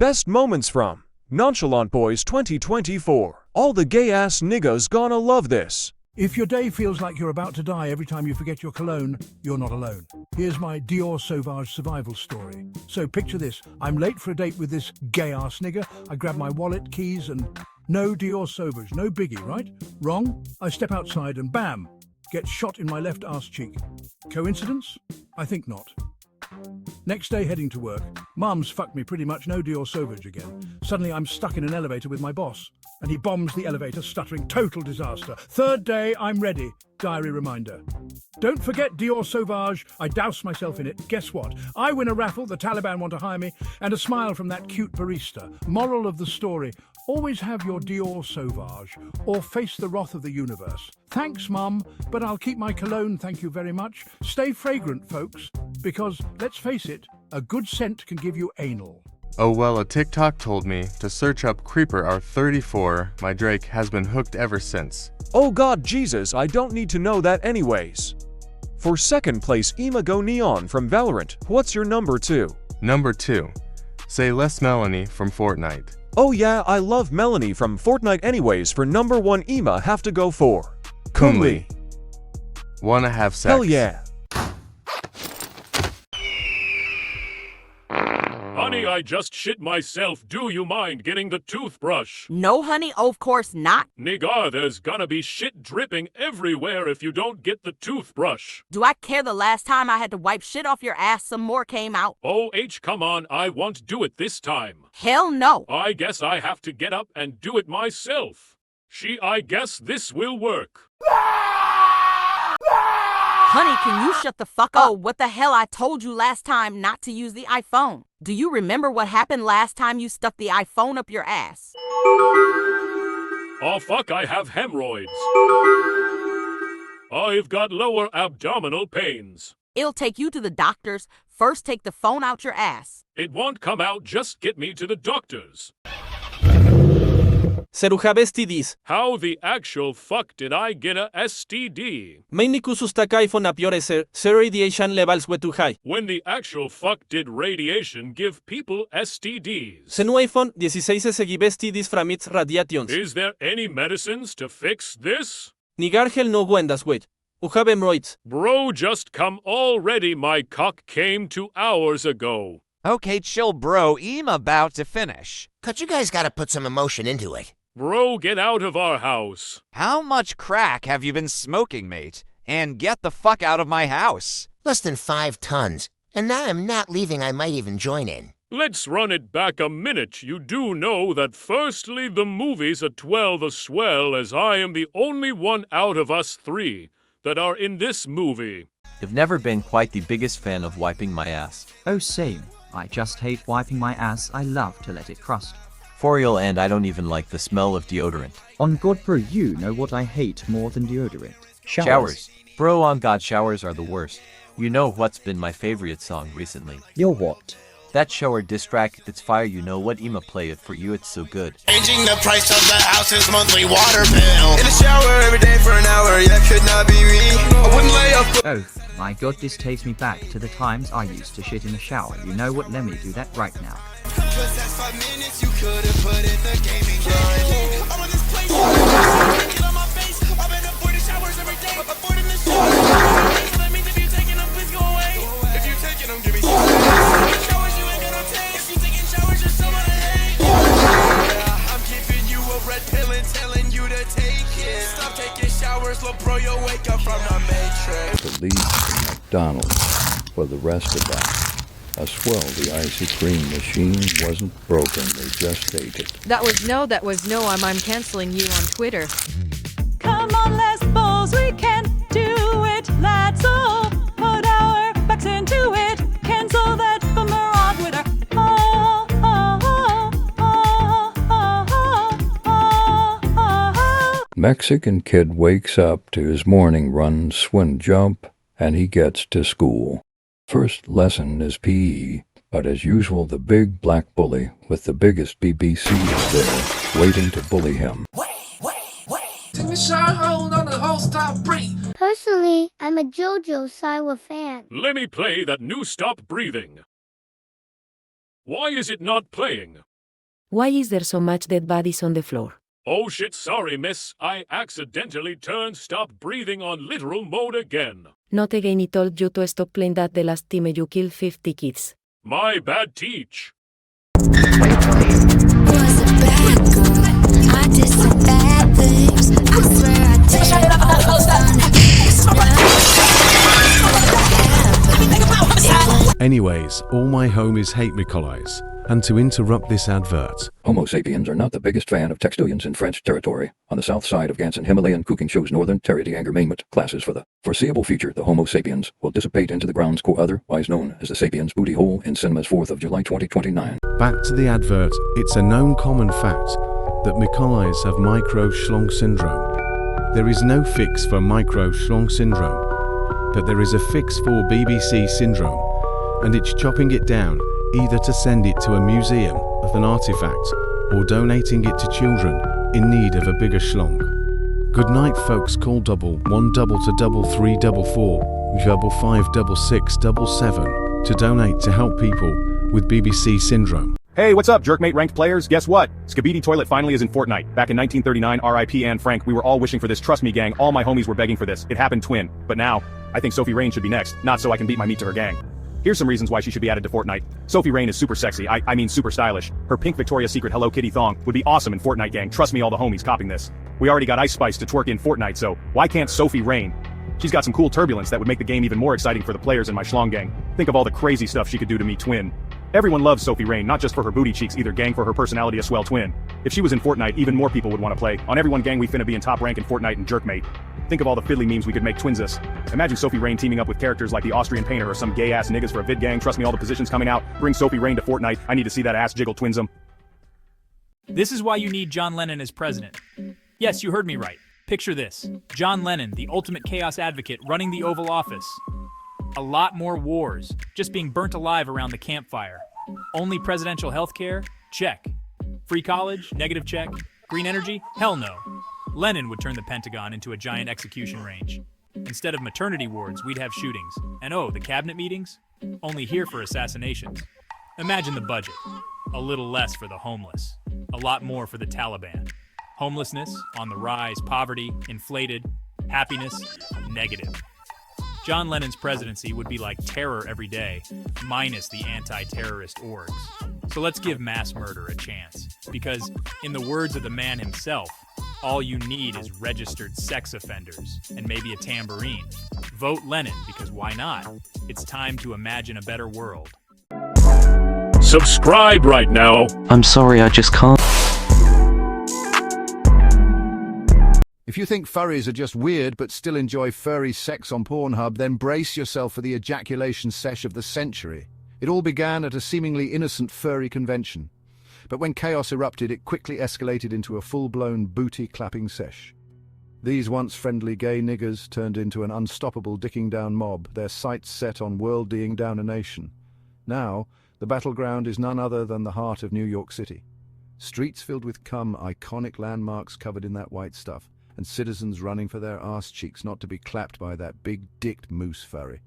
Best moments from Nonchalant Boys 2024. All the gay-ass niggas gonna love this. If your day feels like you're about to die every time you forget your cologne, you're not alone. Here's my Dior Sauvage survival story. So picture this. I'm late for a date with this gay-ass nigger. I grab my wallet, keys, and no Dior Sauvage. No biggie, right? Wrong. I step outside and bam! Get shot in my left arse cheek. Coincidence? I think not. Next day, heading to work. Mum's fucked me pretty much, no Dior Sauvage again. Suddenly I'm stuck in an elevator with my boss, and he bombs the elevator, stuttering, total disaster. Third day, I'm ready. Diary reminder. Don't forget Dior Sauvage. I douse myself in it. Guess what? I win a raffle, the Taliban want to hire me, and a smile from that cute barista. Moral of the story. Always have your Dior Sauvage, or face the wrath of the universe. Thanks, Mum, but I'll keep my cologne, thank you very much. Stay fragrant, folks, because, let's face it, a good scent can give you anal. Oh well, a TikTok told me to search up Creeper R34. My Drake has been hooked ever since. Oh God, Jesus, I don't need to know that anyways. For second place, Go Neon from Valorant. What's your number 2? Number 2. Say less Melanie from Fortnite. Oh yeah, I love Melanie from Fortnite anyways. For number 1, have to go for Kunli. Wanna have sex? Hell yeah. Honey, I just shit myself. Do you mind getting the toothbrush? No, honey, of course not. Nigga, there's gonna be shit dripping everywhere if you don't get the toothbrush. Do I care the last time I had to wipe shit off your ass some more came out? Come on, I won't do it this time. Hell no. I guess I have to get up and do it myself. I guess this will work. Honey, can you shut the fuck up? Oh, what the hell? I told you last time not to use the iPhone. Do you remember what happened last time you stuck the iPhone up your ass? Oh fuck, I have hemorrhoids. I've got lower abdominal pains. It'll take you to the doctors. First, take the phone out your ass. It won't come out, just get me to the doctors. Serucha STDs. How the actual fuck did I get a STD? Mainly kusustakay for napioreser, radiation levels were too high. When the actual fuck did radiation give people STDs? Senuiphone 16 seguib STDs from its radiations. Is there any medicines to fix this? Nigargel no guendas wait. Uhab hemorrhoids. Bro, just come already. My cock came 2 hours ago. Okay, chill, bro. I'm about to finish. 'Cause you guys gotta put some emotion into it. Bro, get out of our house. How much crack have you been smoking, mate? And get the fuck out of my house. Less than 5 tons. And now I'm not leaving. I might even join in. Let's run it back a minute. You do know that firstly the movies are 12 a swell, as I am the only one out of us 3 that are in this movie. I've never been quite the biggest fan of wiping my ass. Oh, same. I just hate wiping my ass. I love to let it crust. For real, and I don't even like the smell of deodorant. On God, bro, you know what I hate more than deodorant? Showers. Bro, on God, showers are the worst. You know what's been my favorite song recently? Your what? That shower diss track, it's fire. You know what? I'ma play it for you, it's so good. Changing the price of the house's monthly water bill. In the shower every day for an hour, yeah, could not be me. I wouldn't lay up. Oh, my God, this takes me back to the times I used to shit in the shower. You know what? Let me do that right now. 'Cause that's 5 minutes you could have put in the gaming grind. I'm on this place, get on my face. I've been avoiding showers every day, avoiding the shower. So that means if you taking them, please go away. If you taking them, give me showers you ain't gonna take. If you taking showers, you're someone I hate. Yeah, I'm giving you a red pill and telling you to take it. Stop taking showers, little bro, you'll wake up from the matrix. To leave McDonald's for the rest of them. I swell, the icy cream machine wasn't broken, they just ate it. That was no, I'm canceling you on Twitter. Come on, lesbos, we can do it, let's all put our backs into it, cancel that bummer on Twitter. Oh, oh, oh, oh, oh, oh, oh. Mexican kid wakes up to his morning run, swim, jump, and he gets to school. First lesson is PE, but as usual the big black bully with the biggest BBC is there, waiting to bully him. Take a shot, hold on the whole stop, breathe. Personally, I'm a JoJo Siwa fan. Let me play that new Stop Breathing. Why is it not playing? Why is there so much dead bodies on the floor? Oh shit, sorry miss. I accidentally turned stop breathing on literal mode again. Not again, I told you to stop playing that the last time you killed 50 kids. My bad teach. I did some bad things. I swear I did. Anyways, all my homies hate Mykolis. And to interrupt this advert, Homo sapiens are not the biggest fan of textillions in French territory. On the south side of Ganson Himalayan cooking shows northern terry-de-angermainment classes for the foreseeable future. The Homo sapiens will dissipate into the grounds, otherwise known as the sapiens booty hole in cinemas 4th of July 2029. back to the advert, it's a known common fact that Mykolis have micro-schlong syndrome. There is no fix for micro-schlong syndrome, but there is a fix for BBC syndrome, and it's chopping it down, either to send it to a museum of an artifact or donating it to children in need of a bigger schlong. Good night folks, call double 1 double to double 3 double 4 double 5 double 6 double 7 to donate to help people with BBC syndrome. Hey, what's up, Jerkmate ranked players? Guess what? Skibidi Toilet finally is in Fortnite. Back in 1939, RIP Anne Frank, we were all wishing for this. Trust me, gang, all my homies were begging for this. It happened twin. But now, I think Sophie Rain should be next. Not so I can beat my meat to her gang. Here's some reasons why she should be added to Fortnite. Sophie Rain is super sexy, I mean super stylish. Her pink Victoria's Secret Hello Kitty thong would be awesome in Fortnite, gang. Trust me, all the homies copying this. We already got Ice Spice to twerk in Fortnite, so why can't Sophie Rain? She's got some cool turbulence that would make the game even more exciting for the players in my schlong gang. Think of all the crazy stuff she could do to me, twin. Everyone loves Sophie Rain, not just for her booty cheeks either, gang, for her personality, a swell twin. If she was in Fortnite, even more people would want to play. On everyone, gang, we finna be in top rank in Fortnite and Jerkmate. Think of all the fiddly memes we could make twinsus. Imagine Sophie Rain teaming up with characters like the Austrian Painter or some gay-ass niggas for a vid, gang. Trust me, all the positions coming out. Bring Sophie Rain to Fortnite. I need to see that ass jiggle twinsum. This is why you need John Lennon as president. Yes, you heard me right. Picture this. John Lennon, the ultimate chaos advocate, running the Oval Office. A lot more wars, just being burnt alive around the campfire. Only presidential healthcare? Check. Free college? Negative check. Green energy? Hell no. Lenin would turn the Pentagon into a giant execution range. Instead of maternity wards, we'd have shootings. And oh, the cabinet meetings? Only here for assassinations. Imagine the budget. A little less for the homeless. A lot more for the Taliban. Homelessness, on the rise, poverty, inflated, happiness, negative. John Lennon's presidency would be like terror every day, minus the anti-terrorist orgs. So let's give mass murder a chance. Because, in the words of the man himself, all you need is registered sex offenders, and maybe a tambourine. Vote Lenin, because why not? It's time to imagine a better world. Subscribe right now. I'm sorry, I just can't. If you think furries are just weird but still enjoy furry sex on Pornhub, then brace yourself for the ejaculation sesh of the century. It all began at a seemingly innocent furry convention. But when chaos erupted, it quickly escalated into a full-blown booty-clapping sesh. These once friendly gay niggers turned into an unstoppable dicking-down mob, their sights set on world-ding down a nation. Now, the battleground is none other than the heart of New York City. Streets filled with cum, iconic landmarks covered in that white stuff, and citizens running for their arse cheeks not to be clapped by that big-dicked moose furry.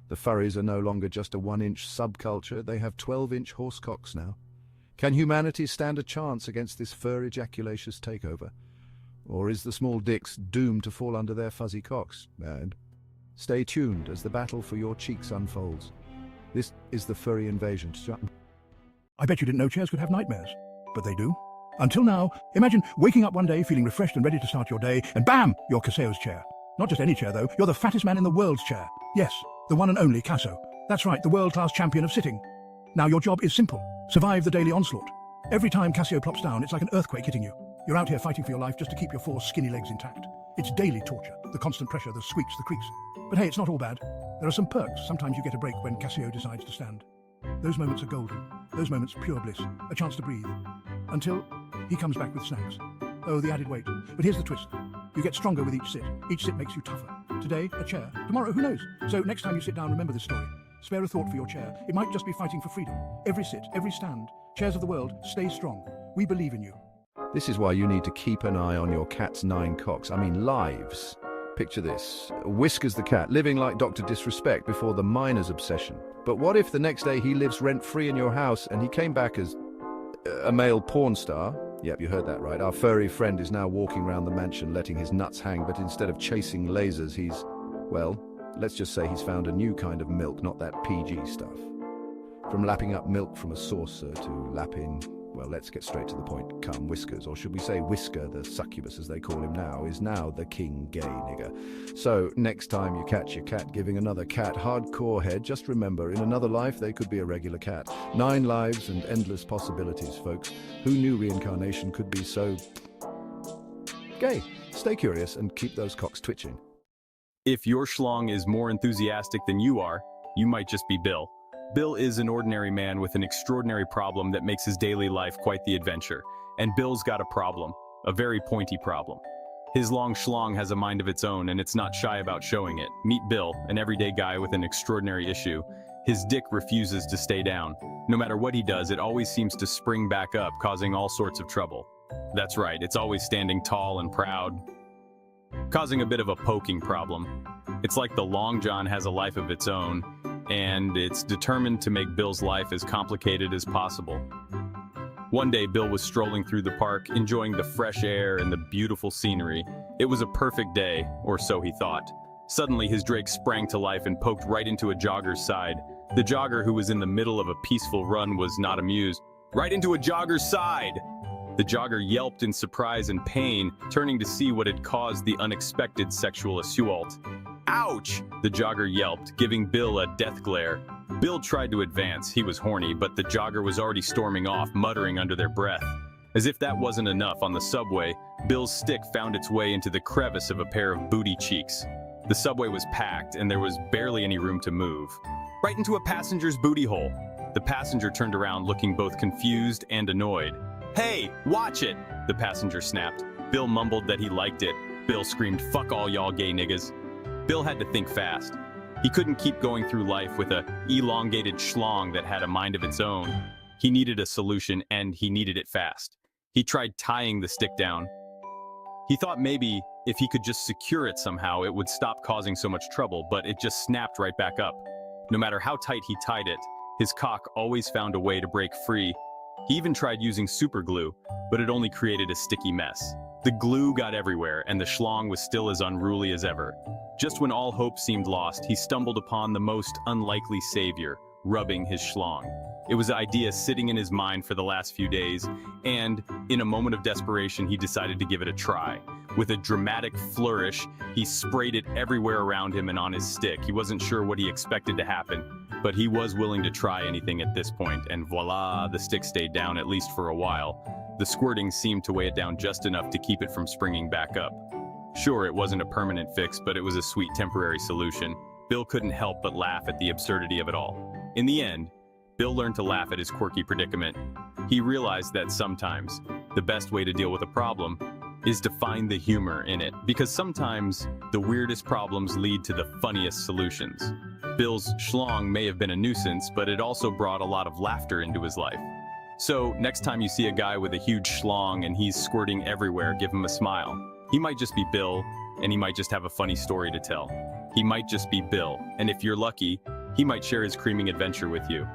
The furries are no longer just a 1-inch subculture, they have 12-inch horsecocks now. Can humanity stand a chance against this fur ejaculacious takeover? Or is the small dicks doomed to fall under their fuzzy cocks? And stay tuned as the battle for your cheeks unfolds. This is the furry invasion. I bet you didn't know chairs could have nightmares, but they do. Until now, imagine waking up one day feeling refreshed and ready to start your day, and bam, you're Caseo's chair. Not just any chair though, you're the fattest man in the world's chair. Yes, the one and only Caseo. That's right, the world-class champion of sitting. Now your job is simple. Survive the daily onslaught. Every time Caseo plops down, it's like an earthquake hitting you. You're out here fighting for your life just to keep your 4 skinny legs intact. It's daily torture, the constant pressure, the squeaks, the creaks. But hey, it's not all bad. There are some perks. Sometimes you get a break when Caseo decides to stand. Those moments are golden. Those moments pure bliss. A chance to breathe. Until he comes back with snacks. Oh, the added weight. But here's the twist. You get stronger with each sit. Each sit makes you tougher. Today, a chair. Tomorrow, who knows? So next time you sit down, remember this story. Spare a thought for your chair. It might just be fighting for freedom. Every sit, every stand. Chairs of the world, stay strong. We believe in you. This is why you need to keep an eye on your cat's 9 cocks. I mean, lives. Picture this. Whiskers the cat, living like Dr. Disrespect before the miner's obsession. But what if the next day he lives rent-free in your house and he came back as A male porn star? Yep, you heard that right. Our furry friend is now walking around the mansion letting his nuts hang, but instead of chasing lasers, he's, well, let's just say he's found a new kind of milk, not that PG stuff. From lapping up milk from a saucer to lapping, well, let's get straight to the point, cum Whiskers, or should we say Whisker, the succubus as they call him now, is now the king gay nigger. So, next time you catch your cat giving another cat hardcore head, just remember, in another life they could be a regular cat. 9 lives and endless possibilities, folks. Who knew reincarnation could be so gay? Stay curious and keep those cocks twitching. If your schlong is more enthusiastic than you are, you might just be Bill. Bill is an ordinary man with an extraordinary problem that makes his daily life quite the adventure. And Bill's got a problem, a very pointy problem. His long schlong has a mind of its own, and it's not shy about showing it. Meet Bill, an everyday guy with an extraordinary issue. His dick refuses to stay down. No matter what he does, it always seems to spring back up, causing all sorts of trouble. That's right, it's always standing tall and proud, causing a bit of a poking problem. It's like the Long John has a life of its own, and it's determined to make Bill's life as complicated as possible. One day, Bill was strolling through the park, enjoying the fresh air and the beautiful scenery. It was a perfect day, or so he thought. Suddenly, his Drake sprang to life and poked right into a jogger's side. The jogger, who was in the middle of a peaceful run, was not amused. Right into a jogger's side! The jogger yelped in surprise and pain, turning to see what had caused the unexpected sexual assault. Ouch! The jogger yelped, giving Bill a death glare. Bill tried to advance, he was horny, but the jogger was already storming off, muttering under their breath. As if that wasn't enough, on the subway, Bill's stick found its way into the crevice of a pair of booty cheeks. The subway was packed, and there was barely any room to move. Right into a passenger's booty hole. The passenger turned around, looking both confused and annoyed. "Hey, watch it!" the passenger snapped. Bill mumbled that he liked it. Bill screamed, "Fuck all y'all gay niggas." Bill had to think fast. He couldn't keep going through life with a elongated schlong that had a mind of its own. He needed a solution, and he needed it fast. He tried tying the stick down. He thought maybe if he could just secure it somehow, it would stop causing so much trouble, but it just snapped right back up. No matter how tight he tied it, his cock always found a way to break free. He even tried using super glue, but it only created a sticky mess. The glue got everywhere, and the schlong was still as unruly as ever. Just when all hope seemed lost, he stumbled upon the most unlikely savior, rubbing his schlong. It was an idea sitting in his mind for the last few days, and in a moment of desperation, he decided to give it a try. With a dramatic flourish, he sprayed it everywhere around him and on his stick. He wasn't sure what he expected to happen, but he was willing to try anything at this point, and voila, the stick stayed down at least for a while. The squirting seemed to weigh it down just enough to keep it from springing back up. Sure, it wasn't a permanent fix, but it was a sweet temporary solution. Bill couldn't help but laugh at the absurdity of it all. In the end, Bill learned to laugh at his quirky predicament. He realized that sometimes the best way to deal with a problem is to find the humor in it, because sometimes the weirdest problems lead to the funniest solutions. Bill's schlong may have been a nuisance, but it also brought a lot of laughter into his life. So, next time you see a guy with a huge schlong and he's squirting everywhere, give him a smile. He might just be Bill, and he might just have a funny story to tell. He might just be Bill, and if you're lucky, he might share his creaming adventure with you.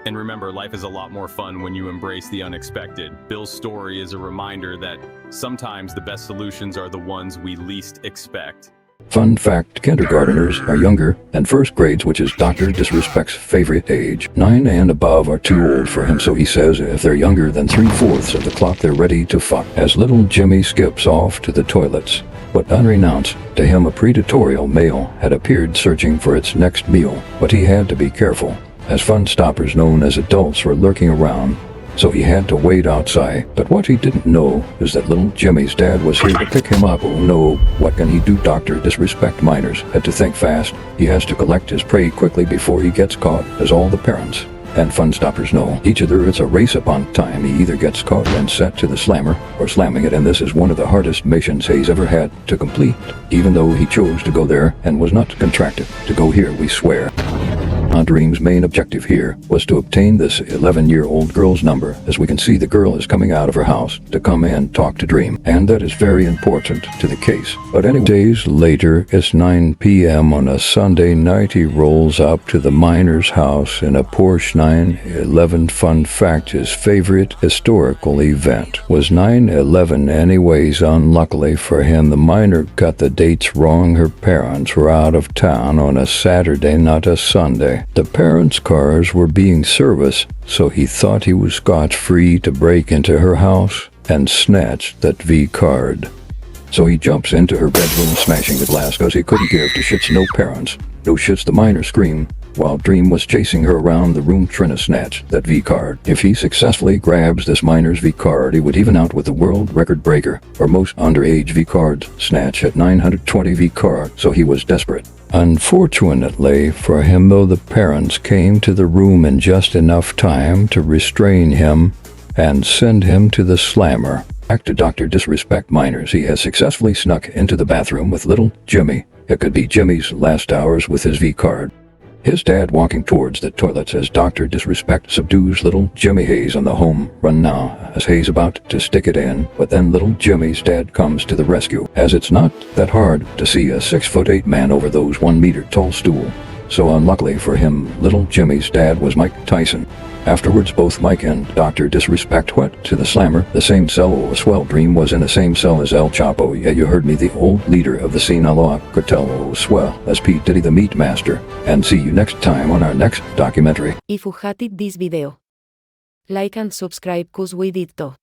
And remember, life is a lot more fun when you embrace the unexpected. Bill's story is a reminder that sometimes the best solutions are the ones we least expect. Fun fact, kindergarteners are younger than first grades, which is Dr. Disrespect's favorite age. 9 and above are too old for him, so he says if they're younger than 3/4 of the clock, they're ready to fuck. As little Jimmy skips off to the toilets, but unbeknownst to him, a predatorial male had appeared searching for its next meal. But he had to be careful, as fun stoppers known as adults were lurking around, so he had to wait outside. But what he didn't know is that little Jimmy's dad was here to pick him up. Oh no, what can he do? Dr. Disrespect minors had to think fast. He has to collect his prey quickly before he gets caught, as all the parents and fun stoppers know. Each other, it's a race upon time. He either gets caught and set to the slammer, or slamming it, and this is one of the hardest missions he's ever had to complete, even though he chose to go there and was not contracted to go here, we swear. Dream's main objective here was to obtain this 11-year-old girl's number. As we can see, the girl is coming out of her house to come and talk to Dream, and that is very important to the case. But anyway, days later, it's 9 p.m. on a Sunday night. He rolls up to the miner's house in a Porsche 911. Fun fact, his favorite historical event was 9/11 anyways. Unluckily for him, the miner got the dates wrong. Her parents were out of town on a Saturday, not a Sunday. The parents' cars were being serviced, so he thought he was scot-free to break into her house and snatch that V card. So he jumps into her bedroom, smashing the glass cause he couldn't give two shits. No parents, no shits, the miner screamed, while Dream was chasing her around the room trying to snatch that V card. If he successfully grabs this miner's V card, he would even out with the world record breaker for most underage V cards snatch at 920 V card, so he was desperate. Unfortunately for him, though, the parents came to the room in just enough time to restrain him and send him to the slammer. Back to Dr. Disrespect Miners. He has successfully snuck into the bathroom with little Jimmy. It could be Jimmy's last hours with his V card. His dad walking towards the toilets as Dr. Disrespect subdues little Jimmy Hayes on the home run now, as Hayes about to stick it in, but then little Jimmy's dad comes to the rescue, as it's not that hard to see a 6'8" man over those 1 meter tall stool. So unluckily for him, little Jimmy's dad was Mike Tyson. Afterwards, both Mike and Dr. Disrespect went to the slammer, the same cell as well. Dream was in the same cell as El Chapo. Yeah, you heard me, the old leader of the Sinaloa cartel as well as P. Diddy the Meat Master. And see you next time on our next documentary. If you hated this video, like and subscribe cause we did too.